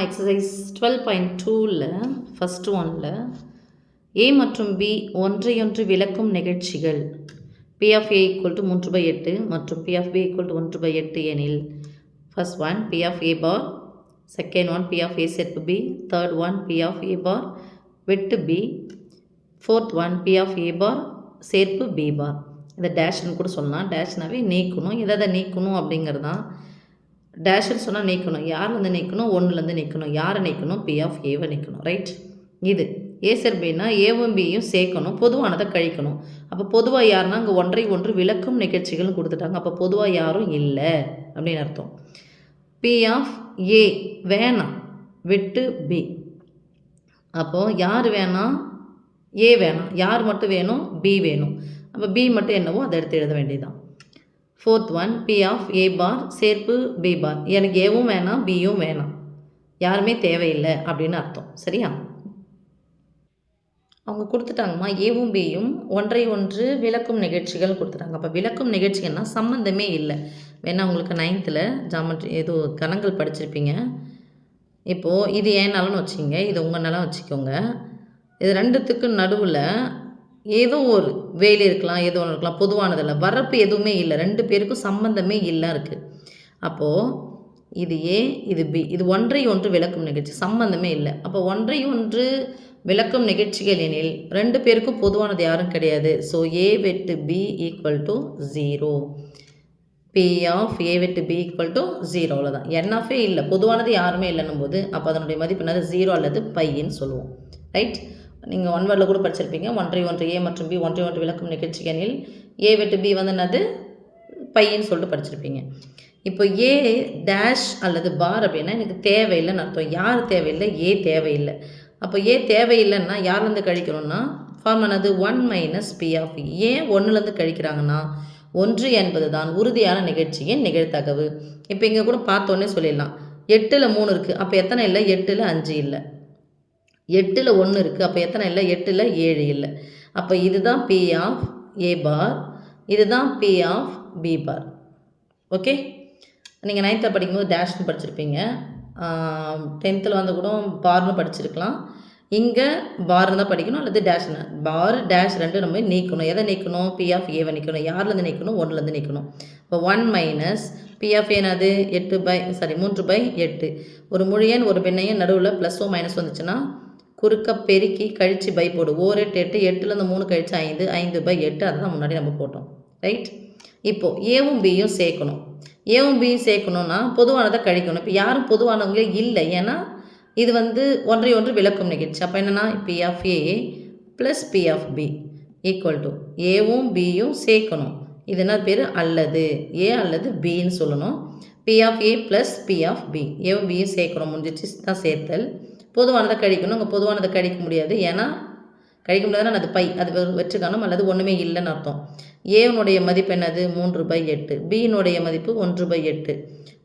Exercise 12.2ல் first ஒன்ல ஏ மற்றும் B ஒன்றையொன்று விளக்கும் நிகழ்ச்சிகள் P of A equal to 3/8 மற்றும் P of B equal to 1/8 எனில் first one P of A bar, second one P of A சேர்ப்பு B, third one P of A bar வெட்டு B, fourth one P of A bar சேர்ப்பு B பார். இதை டேஷ்னு கூட சொல்லலாம். டேஷ்னாவே நீக்கணும். எதை நீக்கணும் அப்படிங்கிறது தான். டேஷ்னு சொன்னால் நீக்கணும். யார்லேருந்து நீக்கணும்? ஒன்றுலேருந்து நீக்கணும். யாரை நீக்கணும்? பி ஆஃப் ஏவை நீக்கணும். ரைட். இது ஏ சர் பின்னா ஏவும் பியும் சேர்க்கணும், பொதுவானதை கழிக்கணும். அப்போ பொதுவாக யாருன்னா அங்கே ஒன்றை ஒன்று விளக்கும் நிகழ்ச்சிகள்னு கொடுத்துட்டாங்க. அப்போ பொதுவாக யாரும் இல்லை அப்படின்னு அர்த்தம். பி ஆஃப் ஏ வேணாம், விட்டு பி. அப்போது யார் வேணாம்? ஏ வேணாம். யார் மட்டும் வேணும்? பி வேணும். அப்போ பி மட்டும் என்னவோ அதை எடுத்து எழுத வேண்டியதுதான். Fourth one P of A bar சேர்ப்பு பி பார். எனக்கு ஏவும் வேணாம், பியும் வேணாம், யாருமே தேவையில்லை அப்படின்னு அர்த்தம். சரியா? அவங்க கொடுத்துட்டாங்கம்மா ஏவும் பியும் ஒன்றை ஒன்று விளக்கும் நிகழ்ச்சிகள் கொடுத்துட்டாங்க. அப்போ விளக்கும் நிகழ்ச்சிகள்னால் சம்மந்தமே இல்லை. வேணா உங்களுக்கு 9th ஜாமெட்ரி ஏதோ கணங்கள் படிச்சிருப்பீங்க. இப்போது இது ஏன் நலன்னு வச்சுங்க, இது உங்கள் நலம் வச்சுக்கோங்க. இது ரெண்டுத்துக்கு நடுவில் ஏதோ ஒரு வேலி இருக்கலாம், ஏதோ ஒன்று இருக்கலாம், பொதுவானதில்லை, வரப்பு எதுவுமே இல்லை, ரெண்டு பேருக்கும் சம்பந்தமே இல்லை இருக்குது. அப்போது இது ஏ, இது பி, இது ஒன்றை ஒன்று விளக்கும் நிகழ்ச்சி, சம்பந்தமே இல்லை. அப்போ ஒன்றை ஒன்று விளக்கும் நிகழ்ச்சிகள் எனில் ரெண்டு பேருக்கும் பொதுவானது யாரும் கிடையாது. ஸோ ஏ வெட்டு B equal to 0. P of A வெட்டு பி ஈக்குவல் டு 0. அவ்வளோதான். என் ஆஃபே இல்லை, பொதுவானது யாருமே இல்லைன்னும் போது அப்போ அதனுடைய மதிப்பு என்னது? 0 அல்லது பைன்னு சொல்லுவோம். ரைட். நீங்கள் ஒன் வேர்டில் கூட படிச்சிருப்பீங்க. ஒன்றை ஒன்று ஏ மற்றும் பி ஒன்றை ஒன்று விளக்கும் நிகழ்ச்சி எனில் ஏ வெட்டு பி வந்து என்னது? பையன்னு சொல்லிட்டு படிச்சிருப்பீங்க. இப்போ ஏ டேஷ் அல்லது பார் அப்படின்னா எனக்கு தேவையில்லைன்னு அர்த்தம். யார் தேவையில்லை? ஏ தேவையில்லை. அப்போ ஏ தேவையில்லைன்னா யார்லேருந்து கழிக்கணும்னா ஃபார்ம் என்னது? 1 - பி ஆஃப் ஏன் 1லேருந்து கழிக்கிறாங்கன்னா 1 என்பது தான் உறுதியான நிகழ்ச்சியின் நிகழ்தகவு. இப்போ இங்கே கூட பார்த்தோன்னே சொல்லிடலாம். 8ல் 3 இருக்குது, அப்போ எத்தனை இல்லை? 8ல் 5 இல்லை. 8ல் 1 இருக்குது, அப்போ எத்தனை இல்லை? 8ல் 7 இல்லை. அப்போ இதுதான் பி ஆஃப் ஏ பார், இதுதான் B of B bar. Okay. நீங்கள் 9th படிக்கும்போது டேஷ்னு படிச்சிருப்பீங்க. 10th வந்து கூட பார்னு படிச்சிருக்கலாம். இங்கே பார்னு தான் படிக்கணும் அல்லது டேஷ்னு. பார் டேஷ் ரெண்டு நம்ம நீக்கணும். எதை நீக்கணும்? பி ஆஃப் ஏவை நீக்கணும். யார்லேருந்து நீக்கணும்? 1லேருந்து நீக்கணும். இப்போ 1 - பி ஆஃப் ஏனாது 3/8. ஒரு முழியன் ஒரு பெண்ணையன் நடுவில் ப்ளஸ்ஸோ மைனஸ் வந்துச்சுன்னா குறுக்க பெருக்கி கழித்து பை போடு. 8 8, 8லேருந்து 3 கழிச்சு 5, 5/8. அதுதான் முன்னாடி நம்ம போட்டோம். ரைட். இப்போது ஏவும் பியும் சேர்க்கணும். ஏவும் பியும் சேர்க்கணுன்னா பொதுவானதை கழிக்கணும். இப்போ யாரும் பொதுவானவங்க இல்லை, ஏன்னா இது வந்து ஒன்றை ஒன்று விளக்கும் நிகழ்ச்சி. அப்போ என்னென்னா B of A plus B of B equal to ஏவும் பியும் சேர்க்கணும். இது என்ன பேர்? அல்லது ஏ அல்லது பின்னு சொல்லணும். B of A plus B of B, ஏவும் பியும் சேர்க்கணும். முடிஞ்சிச்சு தான் சேர்த்தல். பொதுவானதை கழிக்கணும். அங்கே பொதுவானதை கழிக்க முடியாது, ஏன்னா கழிக்க முடியாதுன்னா அது பை, அது வெற்றுக்காணும் அல்லது ஒன்றுமே இல்லைன்னு அர்த்தம். ஏனுடைய மதிப்பு என்னது? 3/8. பியினுடைய மதிப்பு 1/8.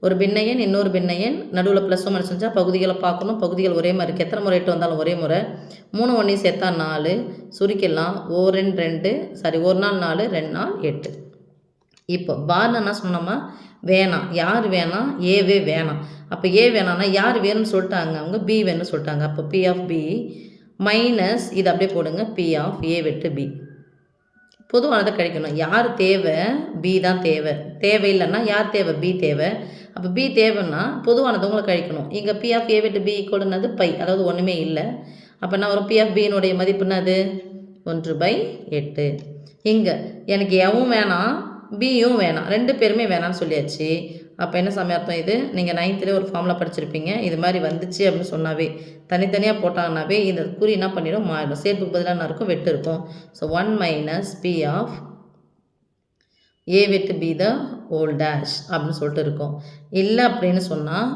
ஒரு பின்னையன் இன்னொரு பின்னையன் நடுவில் ப்ளஸ்ஸோ மைனஸ் செஞ்சால் பகுதிகளை பார்க்கணும். பகுதிகள் ஒரே மாதிரி இருக்குது. எத்தனை முறை 8 வந்தாலும் ஒரே முறை. 3 1 சேர்த்தா 4, சுருக்கிடலாம். 1 2 1 நாள் 4, 2 நாள் 8. இப்போ பார்னு என்ன சொன்னோமா? வேணாம். யார் வேணாம்? ஏவே வேணாம். அப்போ ஏ வேணாம்னா யார் வேணும்னு சொல்லிட்டாங்க? அவங்க பி வேணும்னு சொல்லிட்டாங்க. அப்போ பி ஆஃப் பி மைனஸ் இது அப்படியே போடுங்க, பி ஆஃப் ஏ வெட்டு பி. பொதுவானதை கழிக்கணும். யார் தேவை? பி தான் தேவை. தேவையில்லைன்னா யார் தேவை? பி தேவை. அப்போ பி தேவைன்னா பொதுவானது உங்களை கழிக்கணும். இங்கே பி ஆஃப் ஏ வெட்டு பி ஈக்குவல்னது பை, அதாவது ஒன்றுமே இல்லை. அப்போ என்ன வரும்? பி ஆஃப் பியினுடைய மதிப்பு என்னது? 1/8. இங்கே எனக்கு ஏவும் வேணாம், பியும் வேணாம், ரெண்டு பேருமே வேணான்னு சொல்லியாச்சு. அப்போ என்ன சமயம் அர்த்தம்? இது நீங்கள் 9th ஒரு ஃபார்முலா படிச்சிருப்பீங்க. இது மாதிரி வந்துச்சு அப்படின்னு சொன்னாவே தனித்தனியாக போட்டாங்கன்னாவே இந்த குறி என்ன பண்ணிடும்? மாறிடும். சேர்ப்புக்கு பதிலாக என்ன இருக்கும்? வெட்டு இருக்கும். ஸோ 1 - பி ஆஃப் ஏ வெட்டு பி த ஹோல் டேஷ் அப்படின்னு சொல்லிட்டு இருக்கும். இல்லை அப்படின்னு சொன்னால்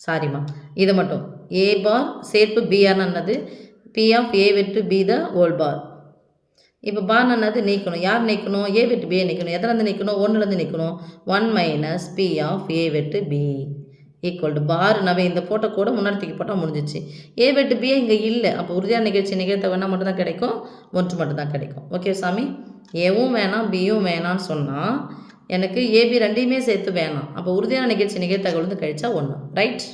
சாரிம்மா, இதை மட்டும் ஏ பார் சேர்ப்பு பிஆர்னு என்னது? பி ஆஃப் ஏ வெட்டு பி த ஹோல் பார். இப்போ பார் என்னது? நீக்கணும். யார் நீக்கணும்? ஏ வெட்டு பியை நீக்கணும். எதுலேருந்து நீக்கணும்? 1லேருந்து நீக்கணும். 1 - பி ஆஃப் ஏ வெட்டு பி ஈக்குவல் டு பார் நவே இந்த போட்ட கூட முன்னாடி தூக்கி போட்டால் முடிஞ்சிச்சு. ஏ வெட்டு பியே இங்கே இல்லை. அப்போ உறுதியான நிகழ்ச்சி நிகழ்த்தவனா மட்டும் தான் கிடைக்கும், 1 மட்டும் தான் கிடைக்கும். ஓகே சாமி. ஏவும் வேணாம், பியும் வேணான்னு சொன்னால் எனக்கு ஏபி ரெண்டையுமே சேர்த்து வேணாம். அப்போ உறுதியான நிகழ்ச்சி நிகழ்த்தகவல் வந்து கழிச்சா 1. ரைட்.